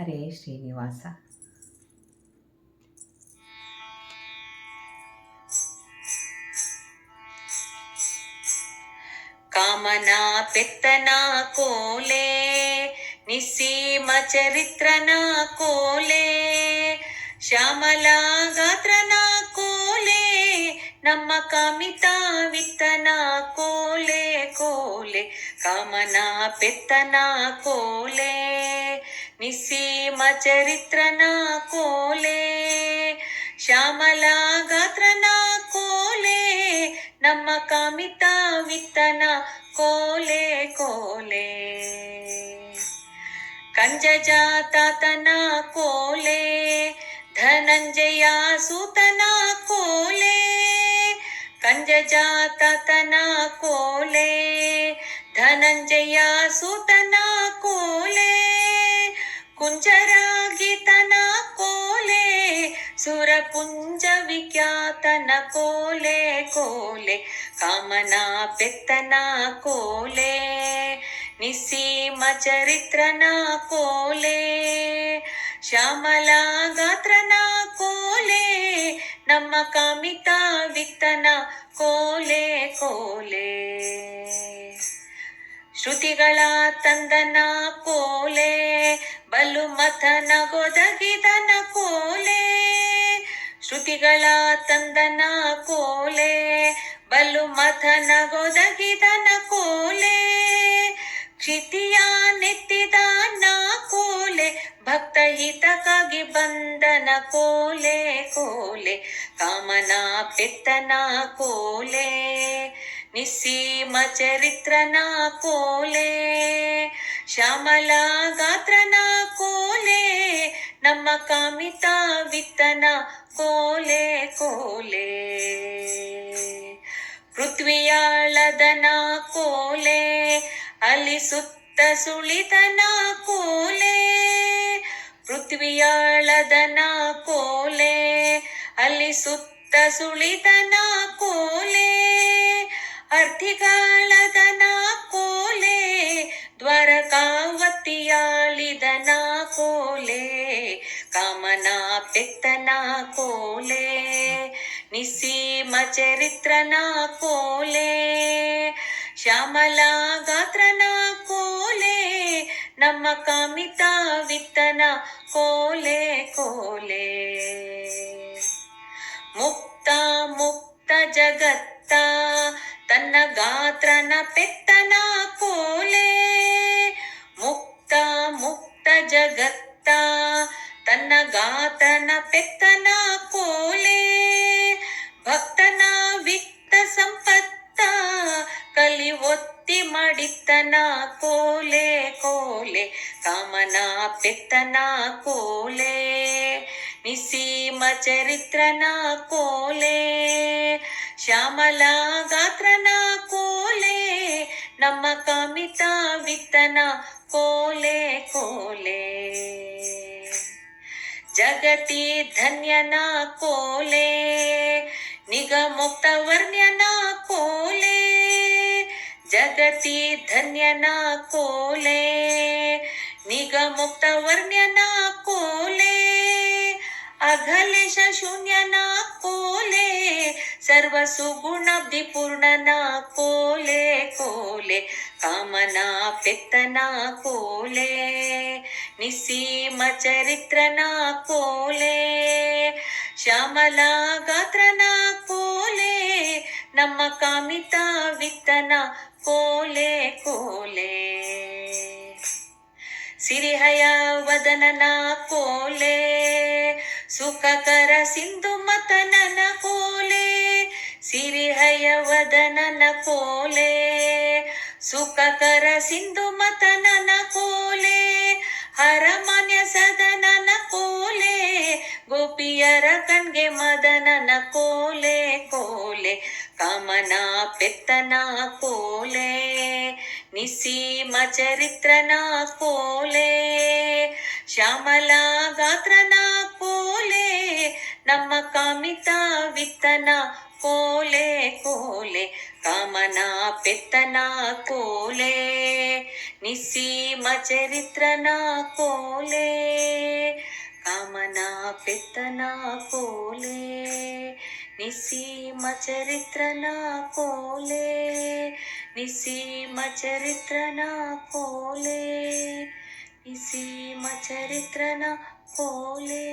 ಹರೇ ಶ್ರೀನಿವಾಸ. ಕಾಮನ ಪೆತ್ತನ ಕೋಲೆ, ನಿಸ್ಸೀಮ ಚರಿತ್ರನ ಕೋಲೆ, ಶ್ಯಾಮಲ ಗಾತ್ರನ ಕೋಲೆ, ನಮ್ಮ ಕಾಮಿತ ವಿತ್ತನ ಕೋಲೆ ಕೋಲೆ. ಕಾಮನ ಪೆತ್ತನ ಕೋಲೆ, ನಿಸ್ಸೀಮ ಚರಿತ್ರನ ಕೋಲೆ, ಶ್ಯಾಮಲ ಗಾತ್ರನ ಕೋಲೆ, ನಮ್ಮ ಕಾಮಿತ ವಿತ್ತನ ಕೋಲೆ ಕೋಲೆ. ಕಂಜಜಾತನ ಕೋಲೆ, ಧನಂಜಯ ಸೂತನ ಕೋಲೆ, ಕಂಜಜಾತನ ಕೋಲೆ, ಧನಂಜಯ ಸೂತನ ಕೋಲೆ, ಕುಂಜರಾಗಿತನ ಕೋಲೆ, ಸುರಪುಂಜ ವಿಖ್ಯಾತನ ಕೋಲೆ ಕೋಲೆ. ಕಾಮನ ಪೆತ್ತನ ಕೋಲೆ, ನಿಸ್ಸೀಮ ಚರಿತ್ರನ ಕೋಲೆ, ಶ್ಯಾಮಲ ಗಾತ್ರನ ಕೋಲೆ, ನಮ್ಮ ಕಾಮಿತ ವಿತ್ತನ ಕೋಲೆ ಕೋಲೆ. ಶ್ರುತಿಗಳ ತಂದನ ಕೋಲೆ, ಬಲು ಮಥನ ಗೊದಗಿದನ ಕೋಲೆ, ಶ್ರುತಿಗಳ ತಂದನ ಕೋಲೆ, ಬಲು ಮಥನ ಗೊದಗಿದನ ಕೋಲೆ, ಕ್ಷಿತಿಯ ನೆತ್ತಿದನ ಕೋಲೆ, ಭಕ್ತ ಹಿತಕ್ಕಾಗಿ ಬಂದನ ಕೋಲೆ ಕೋಲೆ. ಕಾಮನ ಪೆತ್ತನ ಕೋಲೆ, ನಿಸ್ಸೀಮ ಚರಿತ್ರನ ಕೋಲೆ, ಶ್ಯಾಮಲ ಗಾತ್ರನ ಕೋಲೆ, ನಮ್ಮ ಕಾಮಿತ ವಿತ್ತನ ಕೋಲೆ ಕೋಲೆ. ಪೃಥ್ವಿಯಾಳದನ ಕೋಲೆ, ಅಲಿಸುತ್ತ ಸುಳಿತನ ಕೋಲೆ, ಪೃಥ್ವಿಯಾಳದನ ಕೋಲೆ, ಅಲಿಸುತ್ತ ಸುಳಿತನ ಕೋಲೆ, ಅರ್ಥಿಗಾಳದನ ಕೋಲೆ, ದ್ವಾರಕಾವತಿಯಾಳಿದನ ಕೋಲೆ. ಕಾಮನ ಪೆತ್ತನ ಕೋಲೆ, ನಿಸ್ಸೀಮ ಚರಿತ್ರನ ಕೋಲೆ, ಶ್ಯಾಮಲ ಗಾತ್ರನ ಕೋಲೆ, ನಮ್ಮ ಕಾಮಿತ ವಿತ್ತನ ಕೋಲೆ ಕೋಲೆ. ಮುಕ್ತ ಮುಕ್ತ ಜಗತ್ತ, ತನ್ನ ಗಾತ್ರನ ಪೆತ್ತನ ಕೋಲೆ, ಮುಕ್ತ ಮುಕ್ತ ಜಗತ್ತ, ತನ್ನ ಗಾತ್ರನ ಪೆತ್ತನ ಕೋಲೆ, ಭಕ್ತನ ವಿತ್ತ ಸಂಪತ್ತ, ಕಲಿ ಒತ್ತಿ ಮಾಡಿತ್ತನ ಕೋಲೆ ಕೋಲೆ. ಕಾಮನ ಪೆತ್ತನ ಕೋಲೆ, ನಿಸ್ಸೀಮ ಚರಿತ್ರನ ಕೋಲೆ, ಶ್ಯಾಮಲ ಗಾತ್ರನ ಕೋಲೆ, ನಮ್ಮ ಕಾಮಿತ ವಿತ್ತನ ಕೋಲೆ ಕೋಲೆ. ಜಗತಿ ಧನ್ಯನ ಕೋಲೆ, ನಿಗಮುಕ್ತ ವರ್ಣ್ಯನ ಕೋಲೆ, ಜಗತಿ ಧನ್ಯನ ಕೋಲೆ, ನಿಗಮುಕ್ತ ವರ್ಣ್ಯನ ಕೋಲೆ, ಅಘಲೇಶ ಶೂನ್ಯನ ಕೋಲೆ, ಸರ್ವ ಸುಗುಣಾಬ್ಧಿ ಪೂರ್ಣನ ಕೋಲೆ ಕೋಲೆ. ಕಾಮನ ಪೆತ್ತನ ಕೋಲೆ, ನಿಸ್ಸೀಮ ಚರಿತ್ರನ ಕೋಲೆ, ಶ್ಯಾಮಲ ಗಾತ್ರನ ಕೋಲೆ, ನಮ್ಮ ಕಾಮಿತ ವಿತ್ತನ ಕೋಲೆ ಕೋಲೆ. ಸಿರಿಹಯ ವದನನ ಕೋಲೆ, ಸುಖಕರ ಸಿಂಧು ಮತನನ ಕೋಲೆ, ಸಿರಿಹಯ ವದನನ ಕೋಲೆ, ಸುಖಕರ ಸಿಂಧು ಮತನನ ಕೋಲೆ, ಹರಮಾನ್ಯ ಸದನನ ಕೋಲೆ, ಗೋಪಿಯರ ಕಣ್ಗೆ ಮದನನ ಕೋಲೆ ಕೋಲೆ. ಕಾಮನ ಪೆತ್ತನ ಕೋಲೆ, ನಿಸ್ಸೀಮ ಚರಿತ್ರನ ಕೋಲೆ, ಶ್ಯಾಮಲ ಗಾತ್ರನ ಕೋಲೆ, ನಮ್ಮ ಕಾಮಿತ ವಿತ್ತನ ಕೋಲೆ ಕೋಲೆ. ಕಾಮನ ಪೆತ್ತನ ಕೋಲೆ, నిసీమ చరిత్ర నా కోలే కామనా పెత్తన కోలే నిసీమ చరిత్ర నా కోలే నిసీమ చరిత్ర నా కోలే నిసీమ చరిత్ర నా కోలే